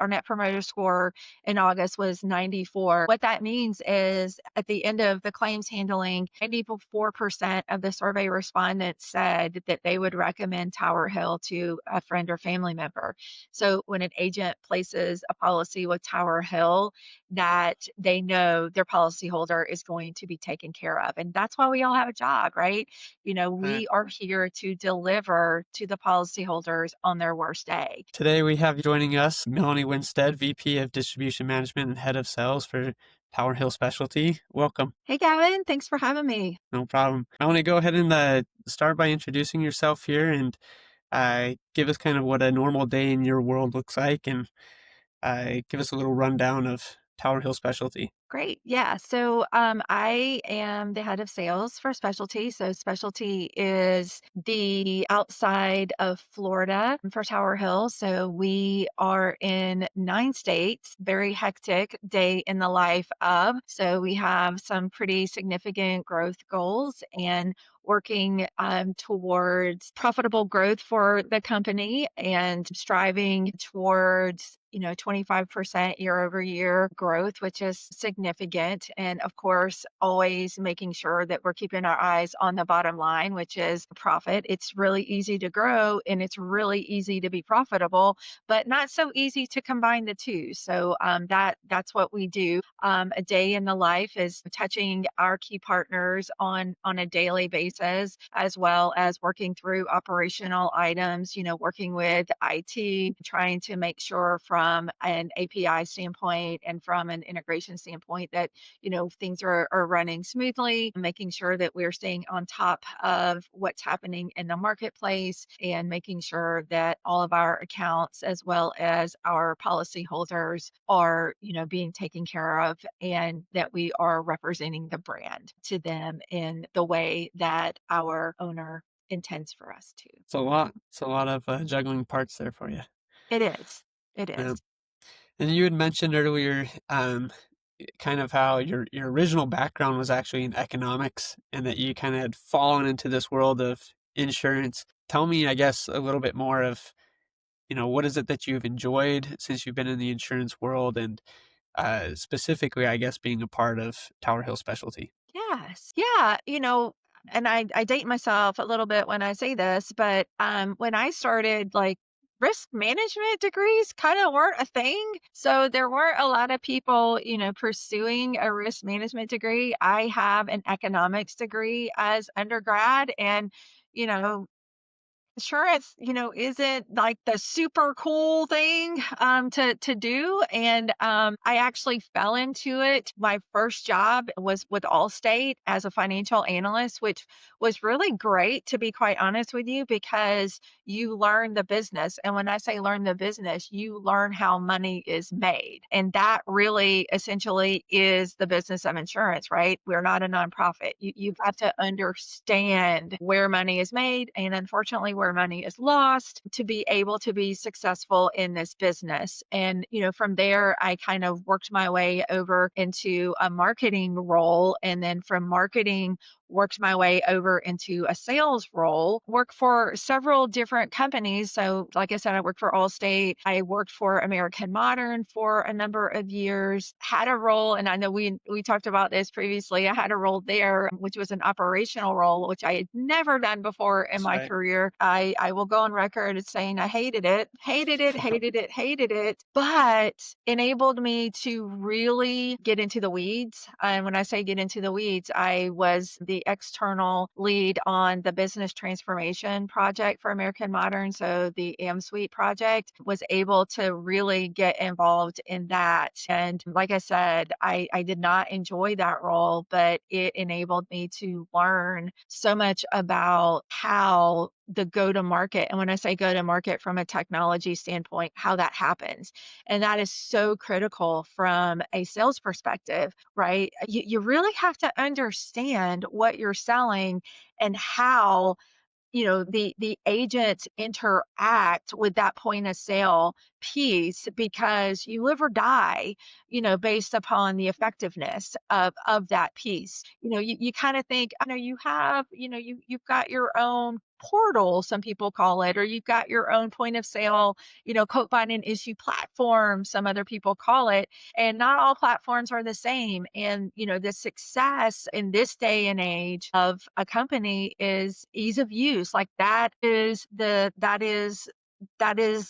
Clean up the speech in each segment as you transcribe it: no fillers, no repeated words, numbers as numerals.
our net promoter score in August was 94. What that means is at the end of the claims handling, 94% of the survey respondents said that they would recommend Tower Hill to a friend or family member. So when an agent places a policy with Tower Hill, that they know their policyholder is going to be taken care of. And that's why we all have a job, right? Right. We are here to deliver to the policyholders on their worst day. Today we have joining us Melanie Winstead, VP of Distribution Management and Head of Sales for Tower Hill Specialty. Welcome. Hey, Gavin, thanks for having me. No problem. Melanie, go ahead and start by introducing yourself here and give us kind of what a normal day in your world looks like and give us a little rundown of Tower Hill Specialty. Great. Yeah. So I am the head of sales for Specialty. So Specialty is the outside of Florida for Tower Hill. So we are in 9 states, very hectic day in the life of. So we have some pretty significant growth goals and working towards profitable growth for the company and striving towards 25% year over year growth, which is significant. And of course, always making sure that we're keeping our eyes on the bottom line, which is profit. It's really easy to grow and it's really easy to be profitable, but not so easy to combine the two. So that's what we do. A day in the life is touching our key partners on a daily basis, as well as working through operational items, working with IT, trying to make sure from an API standpoint and from an integration standpoint that, things are running smoothly, making sure that we're staying on top of what's happening in the marketplace and making sure that all of our accounts as well as our policyholders are, being taken care of and that we are representing the brand to them in the way that our owner intends for us to. It's a lot. It's a lot of juggling parts there for you. It is. It Yeah. is. And you had mentioned earlier, kind of how your original background was actually in economics, and that you kind of had fallen into this world of insurance. Tell me, I guess, a little bit more of, what is it that you've enjoyed since you've been in the insurance world, and specifically, I guess, being a part of Tower Hill Specialty. Yes. Yeah. And I date myself a little bit when I say this, but when I started, like, risk management degrees kind of weren't a thing. So there weren't a lot of people, pursuing a risk management degree. I have an economics degree as undergrad and, you know, insurance, isn't like the super cool thing to do. And I actually fell into it. My first job was with Allstate as a financial analyst, which was really great, to be quite honest with you, because you learn the business. And when I say learn the business, you learn how money is made. And that really essentially is the business of insurance, right? We're not a nonprofit. You've got to understand where money is made and unfortunately where money is lost to be able to be successful in this business. And, from there, I kind of worked my way over into a marketing role. And then from marketing, worked my way over into a sales role, worked for several different companies. So, like I said, I worked for Allstate. I worked for American Modern for a number of years, had a role, and I know we talked about this previously. I had a role there, which was an operational role, which I had never done before in That's my right. career. I will go on record as saying I hated it, hated it, hated it, hated it, but enabled me to really get into the weeds. And when I say get into the weeds, I was the external lead on the business transformation project for American Modern. So the AM Suite project, was able to really get involved in that. And like I said, I did not enjoy that role, but it enabled me to learn so much about how the go to market. And when I say go to market from a technology standpoint, how that happens. And that is so critical from a sales perspective, right? You really have to understand what you're selling and how the agents interact with that point of sale piece, because you live or die, based upon the effectiveness of that piece. You kind of think, I know you have, you've got your own portal, some people call it, or you've got your own point of sale, quote bind and issue platform, some other people call it. And not all platforms are the same. And, the success in this day and age of a company is ease of use. Like that is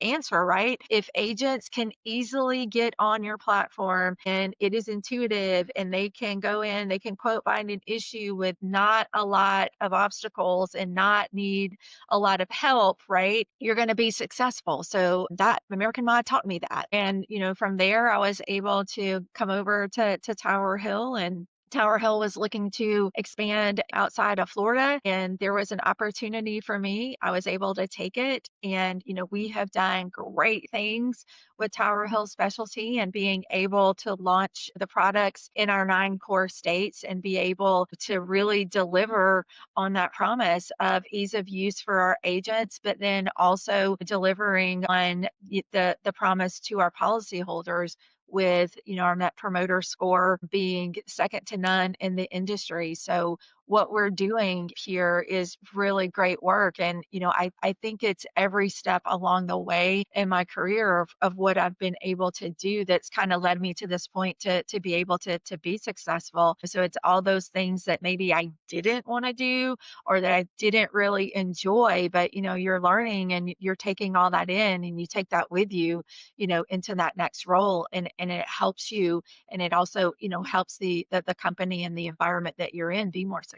answer, right? If agents can easily get on your platform and it is intuitive and they can go in, they can quote bind an issue with not a lot of obstacles and not need a lot of help, right? You're going to be successful. So that American Mod taught me that. And, from there I was able to come over to Tower Hill, and Tower Hill was looking to expand outside of Florida, and there was an opportunity for me. I was able to take it. And, we have done great things with Tower Hill Specialty and being able to launch the products in our 9 core states and be able to really deliver on that promise of ease of use for our agents, but then also delivering on the promise to our policyholders with our net promoter score being second to none in the industry. So what we're doing here is really great work. And I think it's every step along the way in my career of what I've been able to do that's kind of led me to this point to be able to be successful. So it's all those things that maybe I didn't want to do or that I didn't really enjoy, but you're learning and you're taking all that in and you take that with you, into that next role, and it helps you, and it also, helps the company and the environment that you're in be more successful.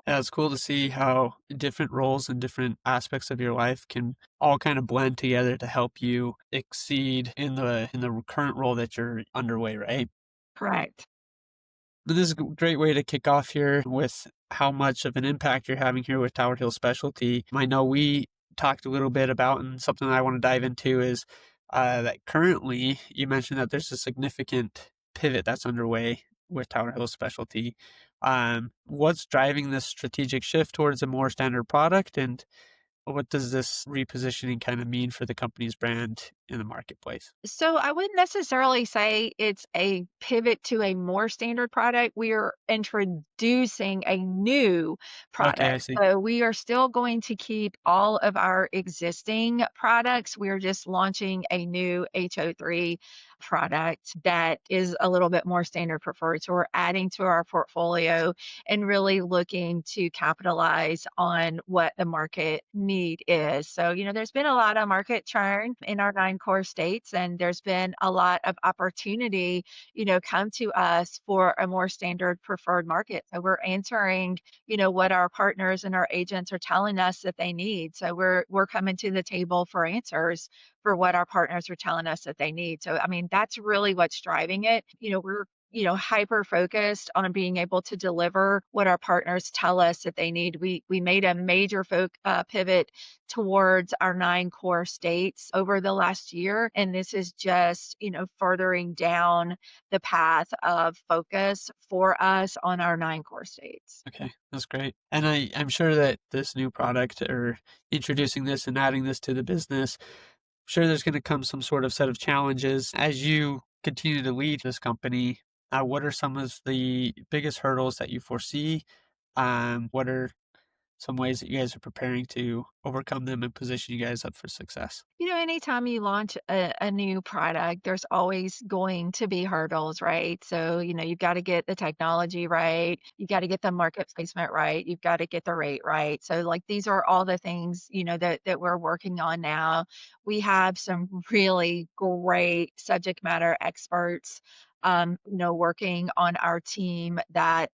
Yeah, it's cool to see how different roles and different aspects of your life can all kind of blend together to help you exceed in the current role that you're underway, right? Correct. But this is a great way to kick off here with how much of an impact you're having here with Tower Hill Specialty. I know we talked a little bit about, and something that I want to dive into is that currently you mentioned that there's a significant pivot that's underway with Tower Hill Specialty. What's driving this strategic shift towards a more standard product, and what does this repositioning kind of mean for the company's brand in the marketplace? So I wouldn't necessarily say it's a pivot to a more standard product. We are introducing a new Okay, I product. see. So we are still going to keep all of our existing products. We're just launching a new HO3 product that is a little bit more standard preferred. So we're adding to our portfolio and really looking to capitalize on what the market need is. So, there's been a lot of market churn in our 9 core states, and there's been a lot of opportunity, come to us for a more standard preferred market. So we're answering, what our partners and our agents are telling us that they need. So we're coming to the table for answers for what our partners are telling us that they need. So, I mean, that's really what's driving it. We're hyper focused on being able to deliver what our partners tell us that they need. We made a major pivot towards our 9 core states over the last year, and this is just furthering down the path of focus for us on our 9 core states. Okay, that's great. And I'm sure that this new product or introducing this and adding this to the business, sure there's going to come some sort of set of challenges as you continue to lead this company. What are some of the biggest hurdles that you foresee? What are some ways that you guys are preparing to overcome them and position you guys up for success? Anytime you launch a new product, there's always going to be hurdles, right? So, you've got to get the technology right. You got to get the market placement right. You've got to get the rate right. So, like, these are all the things, that we're working on now. We have some really great subject matter experts, working on our team that,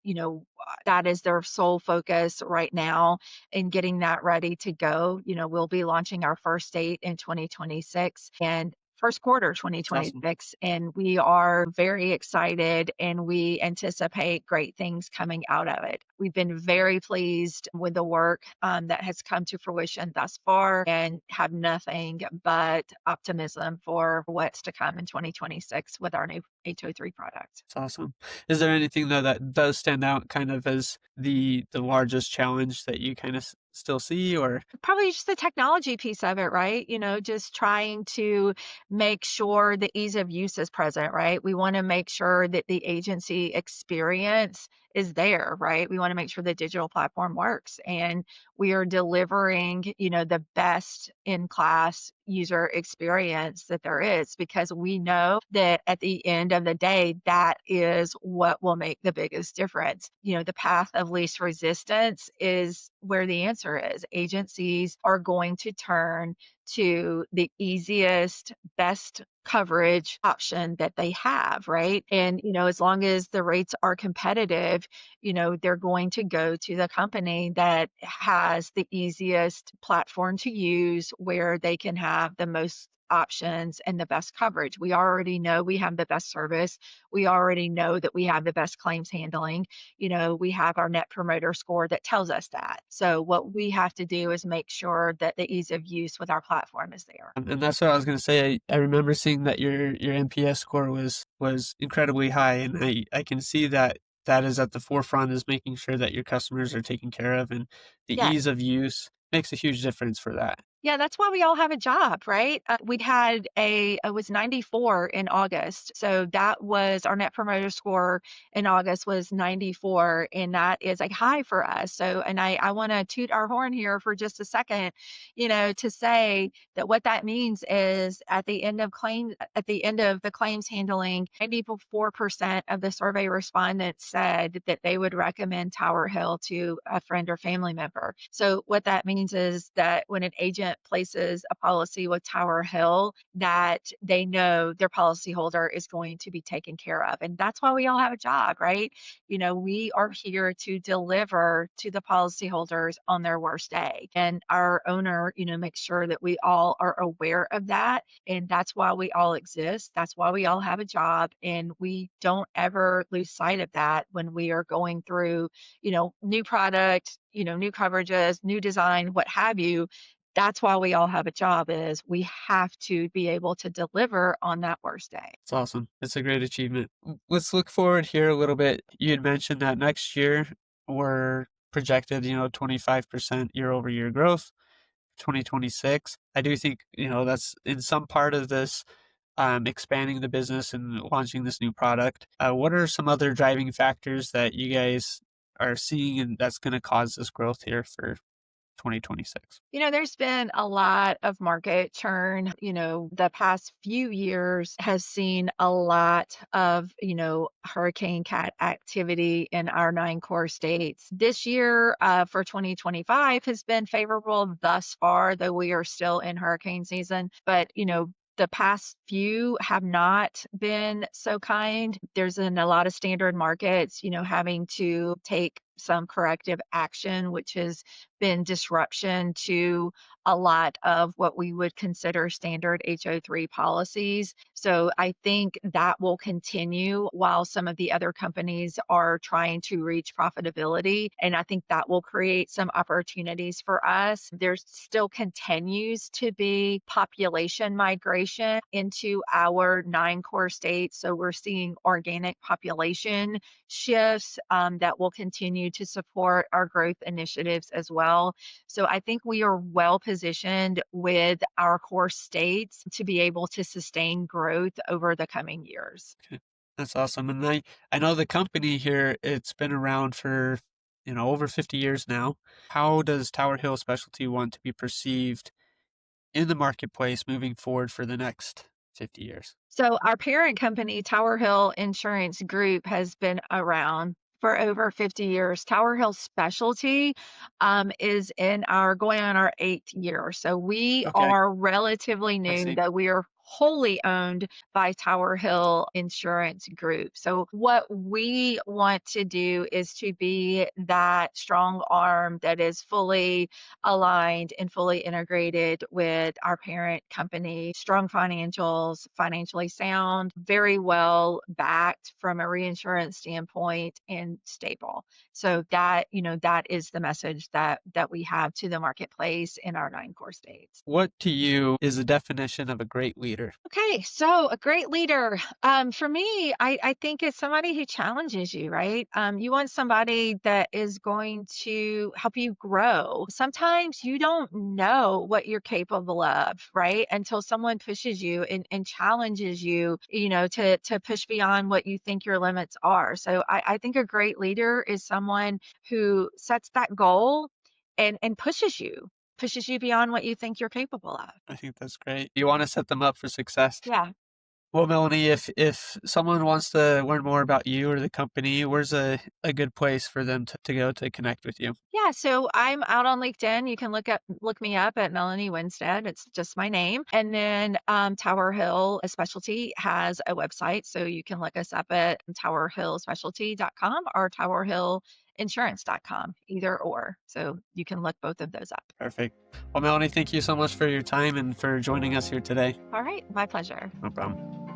that is their sole focus right now in getting that ready to go. We'll be launching our first state in 2026 and first quarter It's awesome. 2026. And we are very excited and we anticipate great things coming out of it. We've been very pleased with the work that has come to fruition thus far and have nothing but optimism for what's to come in 2026 with our new HO3 product. It's awesome. Is there anything though that does stand out kind of as the largest challenge that you kind of still see, or Probably just the technology piece of it, right? Just trying to make sure the ease of use is present, right? We want to make sure that the agency experience is there, right? We want to make sure the digital platform works and we are delivering, the best in class user experience that there is because we know that at the end of the day, that is what will make the biggest difference. The path of least resistance is where the answer is. Agencies are going to turn to the easiest, best coverage option that they have, right? And, as long as the rates are competitive, they're going to go to the company that has the easiest platform to use where they can have the most options and the best coverage. We already know we have the best service. We already know that we have the best claims handling. We have our net promoter score that tells us that. So what we have to do is make sure that the ease of use with our platform is there. and that's what I was gonna say. I remember seeing that your NPS score was incredibly high, and I can see that that is at the forefront is making sure that your customers are taken care of, and the Yes. ease of use makes a huge difference for that. Yeah, that's why we all have a job, right? We'd had it was 94 in August. So that was our net promoter score in August was 94. And that is a high for us. So, and I want to toot our horn here for just a second, to say that what that means is at the end of the claims handling, 94% of the survey respondents said that they would recommend Tower Hill to a friend or family member. So what that means is that when an agent places a policy with Tower Hill, that they know their policyholder is going to be taken care of. And that's why we all have a job, right? We are here to deliver to the policyholders on their worst day. And our owner, makes sure that we all are aware of that. And that's why we all exist. That's why we all have a job. And we don't ever lose sight of that when we are going through, new product, new coverages, new design, what have you. That's why we all have a job is we have to be able to deliver on that worst day. It's awesome. It's a great achievement. Let's look forward here a little bit. You had mentioned that next year we're projected, 25% year-over-year growth. 2026. I do think, that's in some part of this expanding the business and launching this new product. What are some other driving factors that you guys are seeing and that's going to cause this growth here for 2026? There's been a lot of market churn. The past few years has seen a lot of, hurricane cat activity in our 9 core states. This year, for 2025 has been favorable thus far, though we are still in hurricane season. But, the past few have not been so kind. There's been a lot of standard markets, having to take some corrective action, which has been disruption to a lot of what we would consider standard HO3 policies. So I think that will continue while some of the other companies are trying to reach profitability. And I think that will create some opportunities for us. There still continues to be population migration into our 9 core states. So we're seeing organic population shifts that will continue to support our growth initiatives as well. So I think we are well positioned with our core states to be able to sustain growth over the coming years. Okay. That's awesome. And I know the company here, it's been around for, over 50 years now. How does Tower Hill Specialty want to be perceived in the marketplace moving forward for the next 50 years? So our parent company, Tower Hill Insurance Group, has been around for over 50 years. Tower Hill Specialty is in our going on our 8th year. So we Okay, are relatively I new, see. that we are wholly owned by Tower Hill Insurance Group. So what we want to do is to be that strong arm that is fully aligned and fully integrated with our parent company, strong financials, financially sound, very well backed from a reinsurance standpoint and stable. So that is the message that we have to the marketplace in our 9 core states. What to you is the definition of a great leader? leader? Okay, so a great leader. For me, I think it's somebody who challenges you, right? You want somebody that is going to help you grow. Sometimes you don't know what you're capable of, right? Until someone pushes you and challenges you, to push beyond what you think your limits are. So I think a great leader is someone who sets that goal and pushes you beyond what you think you're capable of. I think that's great. You wanna set them up for success. Yeah. Well, Melanie, if someone wants to learn more about you or the company, where's a good place for them to go to connect with you? Yeah, so I'm out on LinkedIn. You can look me up at Melanie Winstead. It's just my name. And then Tower Hill Specialty has a website, so you can look us up at towerhillspecialty.com or towerhillinsurance.com, either or. So you can look both of those up. Perfect. Well, Melanie, thank you so much for your time and for joining us here today. All right, my pleasure. No problem.